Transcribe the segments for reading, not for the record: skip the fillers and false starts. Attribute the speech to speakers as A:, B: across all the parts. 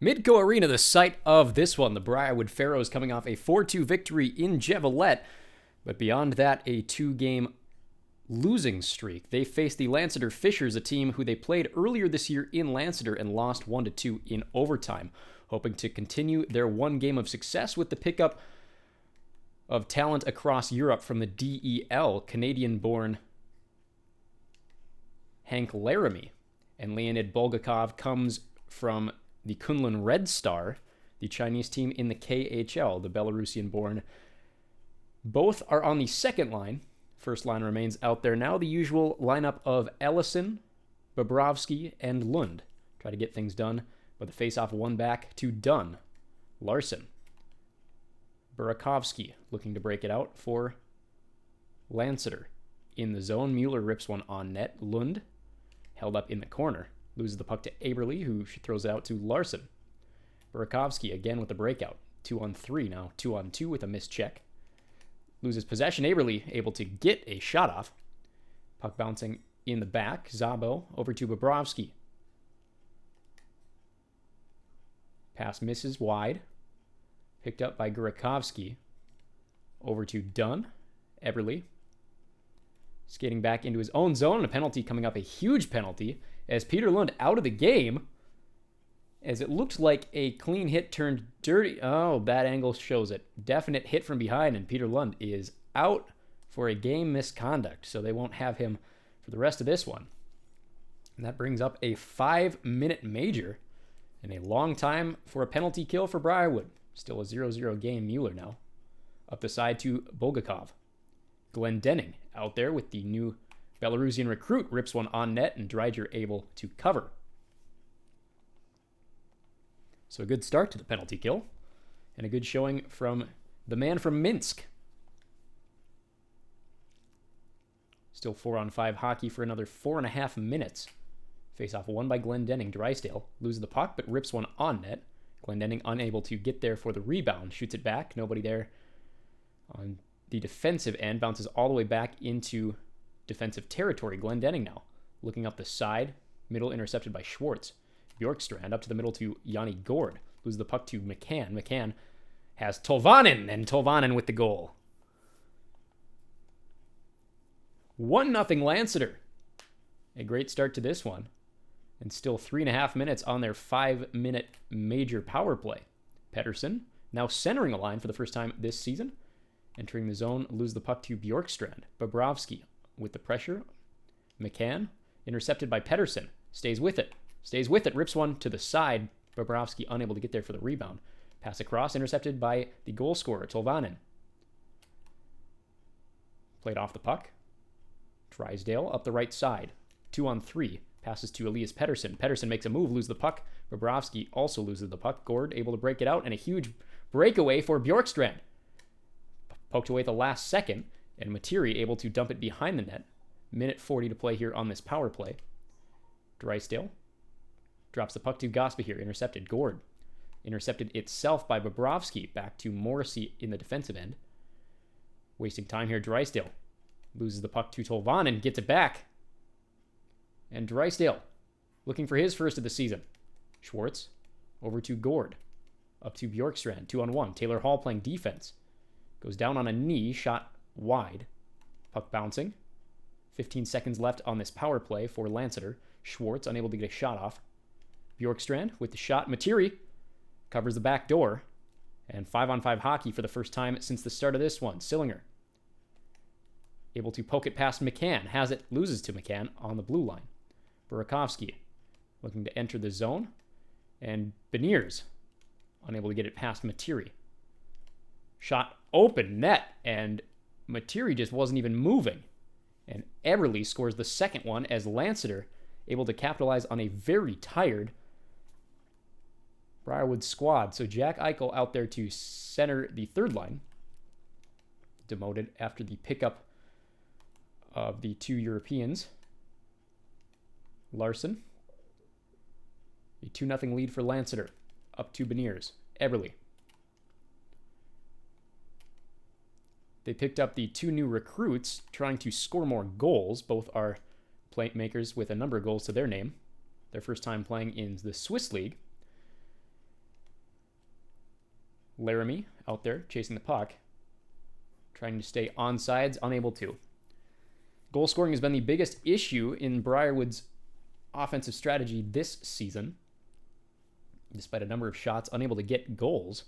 A: Midco Arena, the site of this one. The Briarwood Pharaohs coming off a 4-2 victory in Jevelet. But beyond that, a two-game losing streak. They faced the Lanceter Fishers, a team who they played earlier this year in Lanceter and lost 1-2 in overtime. Hoping to continue their one game of success with the pickup of talent across Europe from the DEL, Canadian-born Hank Laramie. And Leonid Bulgakov comes from the Kunlun Red Star, the Chinese team in the KHL, the Belarusian-born. Both are on the second line. First line remains out there now. The usual lineup of Ellison, Bobrovsky, and Lund. Try to get things done, but the face-off one back to Dunn. Larson. Burakovsky looking to break it out for Lanceter. In the zone, Mueller rips one on net. Lund held up in the corner. Loses the puck to Aberle, who throws it out to Larson. Burakovsky again with the breakout. 2-on-3 now. 2-on-2 with a missed check. Loses possession. Aberle able to get a shot off. Puck bouncing in the back. Zabo over to Bobrovsky. Pass misses wide. Picked up by Burakovsky. Over to Dunn. Eberle. Skating back into his own zone. A penalty coming up. A huge penalty. As Peter Lund out of the game. As it looked like a clean hit turned dirty. Oh, that angle shows it. Definite hit from behind. And Peter Lund is out for a game misconduct. So they won't have him for the rest of this one. And that brings up a 5-minute major. And a long time for a penalty kill for Briarwood. Still a 0-0 game. Mueller now. Up the side to Bulgakov. Glendenning out there with the new Belarusian recruit. Rips one on net and Dreiger able to cover. So a good start to the penalty kill. And a good showing from the man from Minsk. Still 4-on-5 hockey for another 4.5 minutes. Face-off won by Glendenning. Drysdale loses the puck but rips one on net. Glendenning unable to get there for the rebound. Shoots it back. Nobody there on the defensive end. Bounces all the way back into defensive territory. Glendenning now looking up the side. Middle intercepted by Schwartz. Bjorkstrand up to the middle to Yanni Gord. Loses the puck to McCann. McCann has Tolvanen, and Tolvanen with the goal. 1-0 Lanceter. A great start to this one. And still 3.5 minutes on their 5-minute major power play. Pettersson now centering a line for the first time this season. Entering the zone, lose the puck to Bjorkstrand. Bobrovsky with the pressure. McCann intercepted by Pettersson. Stays with it. Rips one to the side. Bobrovsky unable to get there for the rebound. Pass across, intercepted by the goal scorer, Tolvanen. Played off the puck. Drysdale up the right side. 2-on-3. Passes to Elias Pettersson. Pettersson makes a move, loses the puck. Bobrovsky also loses the puck. Gord able to break it out, and a huge breakaway for Bjorkstrand. Poked away at the last second, and Materi able to dump it behind the net. Minute 40 to play here on this power play. Drysdale drops the puck to Gospa here. Intercepted. Gord intercepted itself by Bobrovsky. Back to Morrissey in the defensive end. Wasting time here. Drysdale loses the puck to Tolvanen. Gets it back. And Drysdale looking for his first of the season. Schwartz over to Gord. Up to Bjorkstrand. 2-on-1. Taylor Hall playing defense. Goes down on a knee. Shot wide. Puck bouncing. 15 seconds left on this power play for Lanceter. Schwartz unable to get a shot off. Bjorkstrand with the shot. Materi covers the back door. And 5-on-5 hockey for the first time since the start of this one. Sillinger able to poke it past McCann. Has it. Loses to McCann on the blue line. Burakovsky looking to enter the zone. And Beniers unable to get it past Materi. Shot open net. And Materi just wasn't even moving. And Eberle scores the second one as Lanceter able to capitalize on a very tired Briarwood squad. So Jack Eichel out there to center the third line. Demoted after the pickup of the two Europeans. Larson. A 2-0 lead for Lanceter. Up to Beniers. Eberle. They picked up the two new recruits trying to score more goals. Both are playmakers with a number of goals to their name. Their first time playing in the Swiss League. Laramie out there chasing the puck. Trying to stay on sides, unable to. Goal scoring has been the biggest issue in Briarwood's offensive strategy this season. Despite a number of shots, unable to get goals.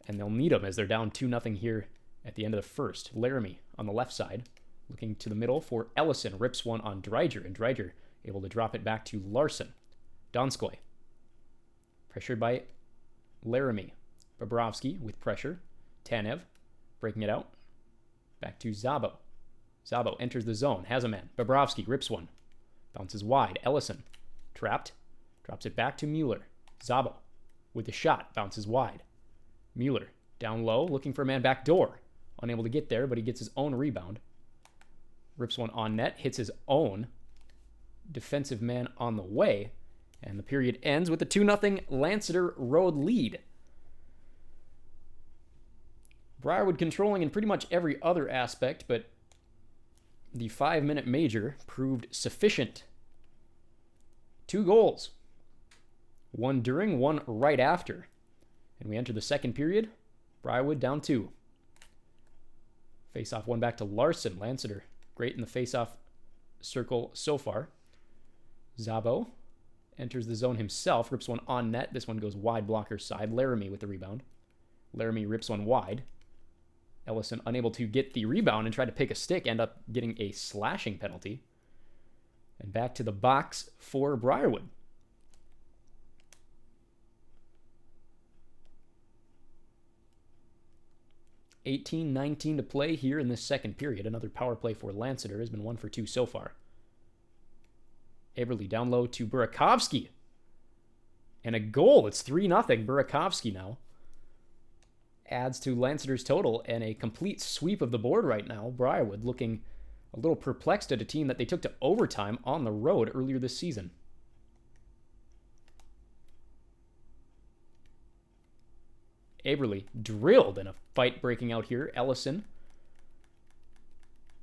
A: And they'll need them as they're down 2-0 here at the end of the first. Laramie on the left side, looking to the middle for Ellison. Rips one on Dreiger, and Dreiger able to drop it back to Larson. Donskoy. Pressured by Laramie. Bobrovsky with pressure. Tanev breaking it out. Back to Szabo. Szabo enters the zone. Has a man. Bobrovsky rips one. Bounces wide. Ellison. Trapped. Drops it back to Mueller. Szabo with the shot. Bounces wide. Mueller down low. Looking for a man back door. Unable to get there, but he gets his own rebound. Rips one on net. Hits his own defensive man on the way. And the period ends with a 2-0 Lanceter road lead. Briarwood controlling in pretty much every other aspect, but the 5-minute major proved sufficient. 2 goals. One during, one right after. And we enter the second period. Briarwood down 2. Face-off one back to Larson. Lanceter great in the face-off circle so far. Szabo enters the zone himself. Rips one on net. This one goes wide blocker side. Laramie with the rebound. Laramie rips one wide. Ellison unable to get the rebound and try to pick a stick. End up getting a slashing penalty. And back to the box for Briarwood. $18-19 to play here in this second period. Another power play for Lanceter has been 1 for 2 so far. Aberle down low to Burakovsky. And a goal. It's 3-0. Burakovsky now adds to Lanceter's total and a complete sweep of the board right now. Briarwood looking a little perplexed at a team that they took to overtime on the road earlier this season. Aberle drilled in a fight breaking out here. Ellison.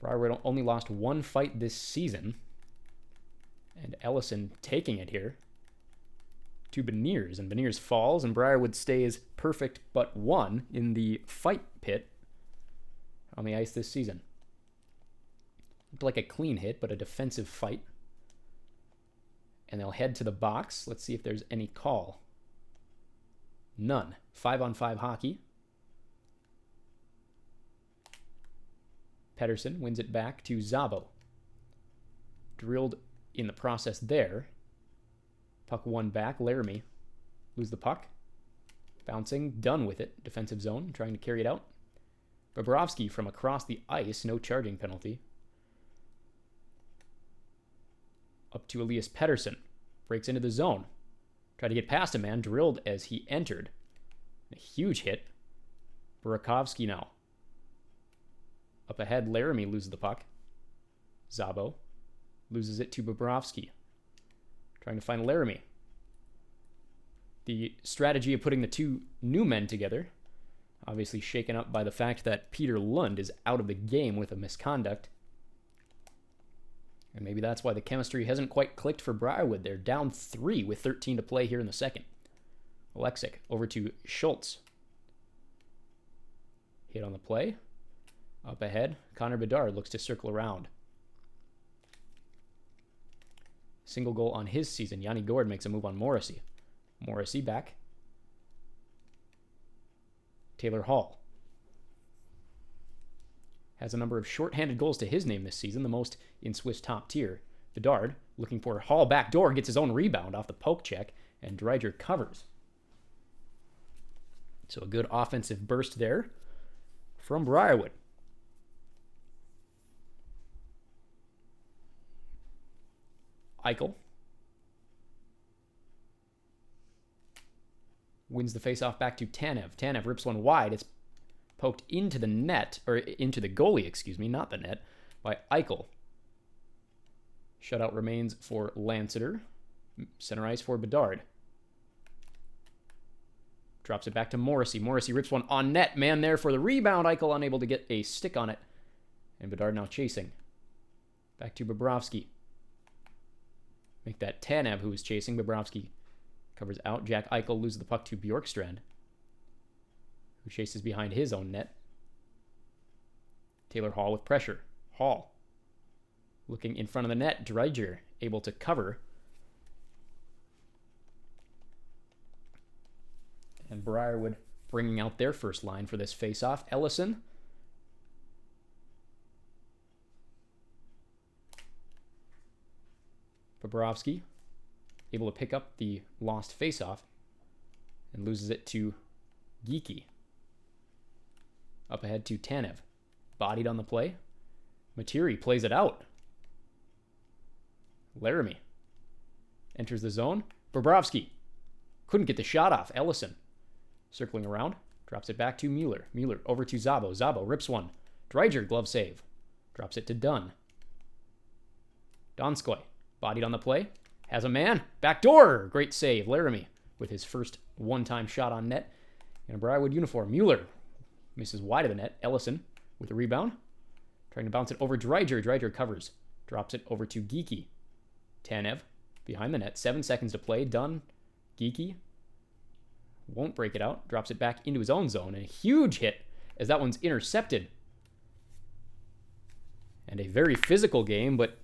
A: Briarwood only lost 1 fight this season. And Ellison taking it here to Beniers. And Beniers falls, and Briarwood stays perfect but 1 in the fight pit on the ice this season. Looked like a clean hit, but a defensive fight. And they'll head to the box. Let's see if there's any call. None. 5-on-5 hockey. Pedersen wins it back to Szabo. Drilled in the process there. Puck won back. Laramie lose the puck. Bouncing. Done with it. Defensive zone. Trying to carry it out. Bobrovsky from across the ice. No charging penalty. Up to Elias Pettersson. Breaks into the zone. Tried to get past a man. Drilled as he entered. A huge hit. Burakovsky now. Up ahead, Laramie loses the puck. Szabo loses it to Bobrovsky. Trying to find Laramie. The strategy of putting the 2 new men together, obviously shaken up by the fact that Peter Lund is out of the game with a misconduct. And maybe that's why the chemistry hasn't quite clicked for Briarwood. They're down 3 with 13 to play here in the second. Alexic over to Schultz. Hit on the play. Up ahead, Connor Bedard looks to circle around. Single goal on his season. Yanni Gord makes a move on Morrissey. Morrissey back. Taylor Hall has a number of shorthanded goals to his name this season, the most in Swiss top tier. Bedard looking for Hall back door, gets his own rebound off the poke check, and Dreiger covers. So a good offensive burst there from Briarwood. Eichel wins the faceoff back to Tanev. Tanev rips one wide. It's poked into the net, or into the goalie, excuse me, not the net, by Eichel. Shutout remains for Lanceter. Center ice for Bedard. Drops it back to Morrissey. Morrissey rips one on net. Man there for the rebound. Eichel unable to get a stick on it. And Bedard now chasing. Back to Bobrovsky. Make that Tanev who is chasing. Bobrovsky covers out. Jack Eichel loses the puck to Bjorkstrand. who chases behind his own net. Taylor Hall with pressure. Hall looking in front of the net. Dreiger able to cover. And Briarwood bringing out their first line for this face-off. Ellison. Bobrovsky able to pick up the lost face-off and loses it to Geeky. Up ahead to Tanev. Bodied on the play. Materi plays it out. Laramie enters the zone. Bobrovsky couldn't get the shot off. Ellison circling around. Drops it back to Mueller. Mueller over to Zabo. Zabo rips one. Dreiger glove save. Drops it to Dunn. Donskoy bodied on the play. Has a man. Backdoor. Great save. Laramie with his first one-time shot on net in a Briarwood uniform. Mueller misses wide of the net. Ellison with a rebound. Trying to bounce it over Dreiger. Dreiger covers. Drops it over to Geeky. Tanev behind the net. 7 seconds to play. Dunn. Geeky won't break it out. Drops it back into his own zone. And a huge hit as that one's intercepted. And a very physical game, but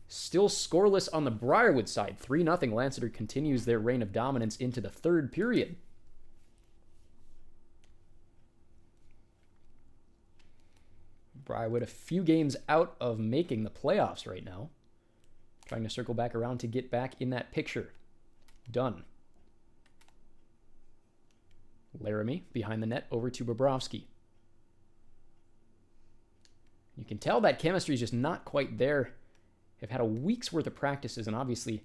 A: still scoreless on the Briarwood side. 3-0. Lanceter continues their reign of dominance into the third period. Briarwood a few games out of making the playoffs right now. Trying to circle back around to get back in that picture. Dunn. Laramie behind the net over to Bobrovsky. You can tell that chemistry is just not quite there. Have had a week's worth of practices, and obviously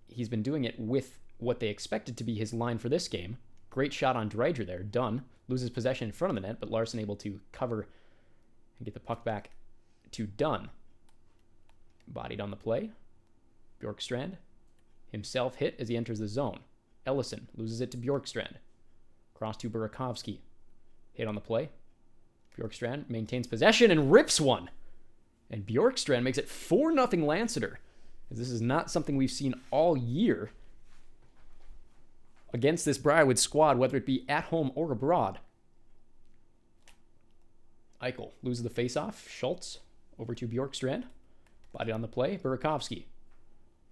A: he's been doing it with what they expected to be his line for this game. Great shot on Dreiger there. Dunn loses possession in front of the net, but Larson able to cover and get the puck back to Dunn. Bodied on the play. Bjorkstrand himself hit as he enters the zone. Ellison loses it to Bjorkstrand. Cross to Burakovsky. Hit on the play. Bjorkstrand maintains possession and rips one. And Bjorkstrand makes it 4-0 Lanceter. This is not something we've seen all year against this Briarwood squad, whether it be at home or abroad. Eichel loses the faceoff. Schultz over to Bjorkstrand. Body on the play. Burakovsky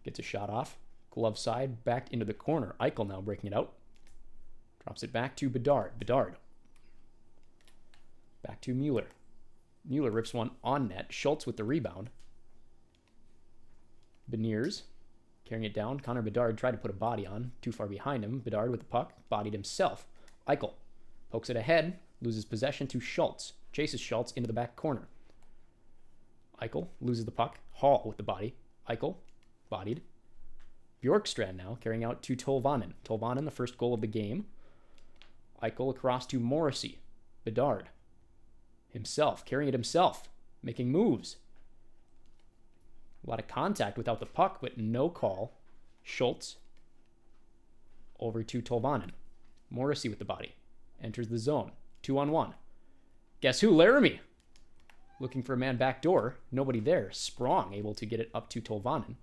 A: gets a shot off. Glove side, back into the corner. Eichel now breaking it out. Drops it back to Bedard. Bedard. Back to Mueller. Mueller rips one on net. Schultz with the rebound. Beniers carrying it down. Connor Bedard tried to put a body on. Too far behind him. Bedard with the puck. Bodied himself. Eichel pokes it ahead. Loses possession to Schultz. Chases Schultz into the back corner. Eichel loses the puck. Hall with the body. Eichel bodied. Bjorkstrand now carrying out to Tolvanen. Tolvanen, the first goal of the game. Eichel across to Morrissey. Bedard himself, carrying it himself, making moves. A lot of contact without the puck, but no call. Schultz over to Tolvanen. Morrissey with the body. Enters the zone. 2-on-1. Guess who? Laramie. Looking for a man back door. Nobody there. Sprong able to get it up to Tolvanen.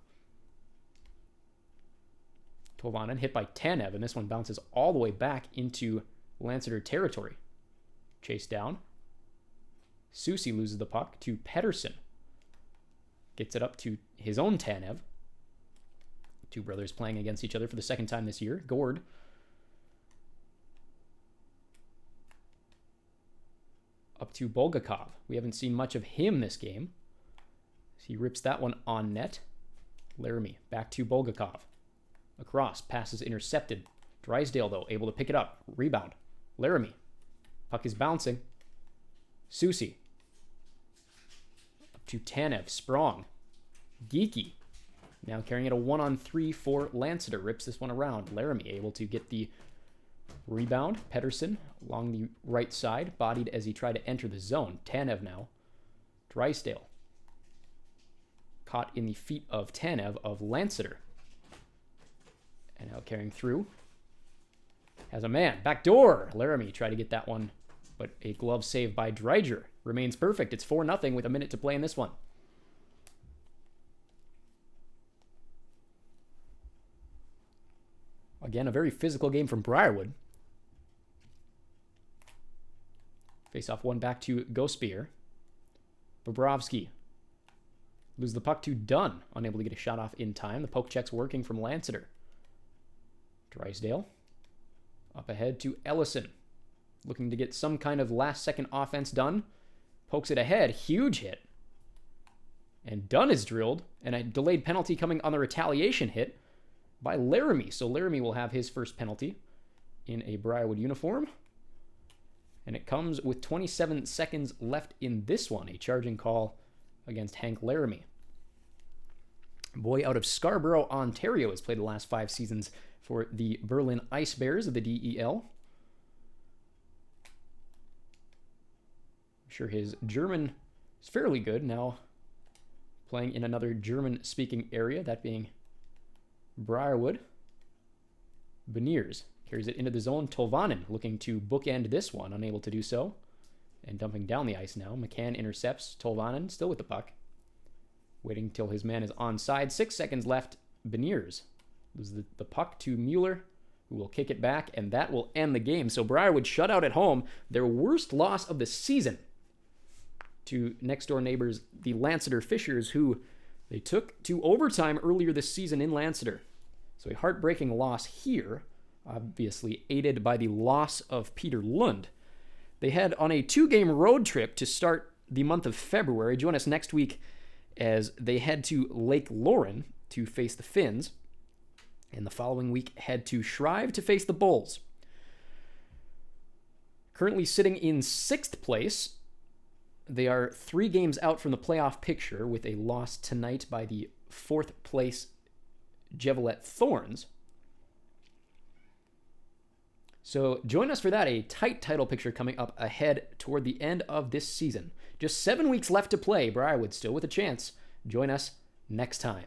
A: Tolvanen hit by Tanev, and this one bounces all the way back into Lanceter territory. Chase down. Susie loses the puck to Pedersen. Gets it up to his own Tanev. Two brothers playing against each other for the second time this year. Gord. Up to Bulgakov. We haven't seen much of him this game. He rips that one on net. Laramie back to Bulgakov. Across. Passes intercepted. Drysdale, though, able to pick it up. Rebound. Laramie. Puck is bouncing. Susie. Up to Tanev. Sprong. Geeky. Now carrying it a 1-on-3 for Lanceter. Rips this one around. Laramie able to get the rebound. Pedersen along the right side. Bodied as he tried to enter the zone. Tanev now. Drysdale. Caught in the feet of Tanev of Lanceter. And now carrying through. Has a man. Backdoor. Laramie tried to get that one, but a glove save by Dreiger remains perfect. It's 4-0 with a minute to play in this one. Again, a very physical game from Briarwood. Face off one back to Gospierre. Bobrovsky. Lose the puck to Dunn. Unable to get a shot off in time. The poke check's working from Lanceter. Drysdale. Up ahead to Ellison. Looking to get some kind of last-second offense done. Pokes it ahead. Huge hit. And Dunn is drilled. And a delayed penalty coming on the retaliation hit by Laramie. So Laramie will have his first penalty in a Briarwood uniform. And it comes with 27 seconds left in this one. A charging call against Hank Laramie. Boy out of Scarborough, Ontario, has played the last 5 seasons for the Berlin Ice Bears of the DEL. I'm sure his German is fairly good now, playing in another German-speaking area, that being Briarwood. Beniers carries it into the zone. Tolvanen looking to bookend this one, unable to do so. And dumping down the ice now. McCann intercepts. Tolvanen still with the puck. Waiting till his man is onside. 6 seconds left. Beniers loses the puck to Mueller, who will kick it back, and that will end the game. So Briarwood shut out at home. Their worst loss of the season to next-door neighbors, the Lanceter Fishers, who they took to overtime earlier this season in Lanceter. So a heartbreaking loss here, obviously aided by the loss of Peter Lund. They head on a 2-game road trip to start the month of February. Join us next week as they head to Lake Lauren to face the Finns. And the following week, head to Shrive to face the Bulls. Currently sitting in 6th place, they are 3 games out from the playoff picture with a loss tonight by the 4th place Jevelet Thorns. So join us for that, a tight title picture coming up ahead toward the end of this season. Just 7 weeks left to play. Briarwood still with a chance. Join us next time.